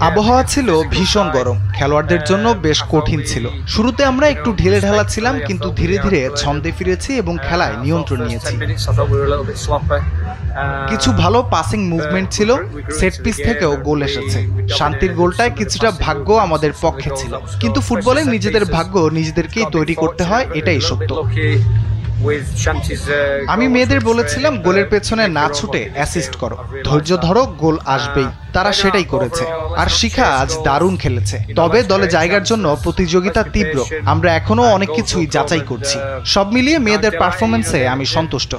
আবহাওয়া ছিল ভীষণ গরম, খেলোয়াড়দের জন্য বেশ কঠিন ছিল। শুরুতে আমরা একটু ঢিলে ঢালা ছিলাম, কিন্তু ধীরে ধীরে ছন্দে ফিরেছি এবং খেলায় নিয়ন্ত্রণ নিয়েছি। কিছু ভালো পাসিং মুভমেন্ট ছিল, সেট পিস থেকেও গোল এসেছে। শান্তির গোলটায় কিছুটা ভাগ্য আমাদের পক্ষে ছিল, কিন্তু ফুটবলে নিজেদের ভাগ্য নিজেদেরকেই তৈরি করতে হয়, এটাই সত্য। আমি মেয়েদের বলেছিলাম গোলের পেছনে না ছুটে অ্যাসিস্ট করো, ধৈর্য ধরো, গোল আসবেই। তারা সেটাই করেছে। আর শিখা আজ দারুণ খেলেছে। তবে দলে জায়গার জন্য প্রতিযোগিতা তীব্র, আমরা এখনো অনেক কিছুই যাচাই করছি। সব মিলিয়ে মেয়েদের পারফরমেন্সে আমি সন্তুষ্ট।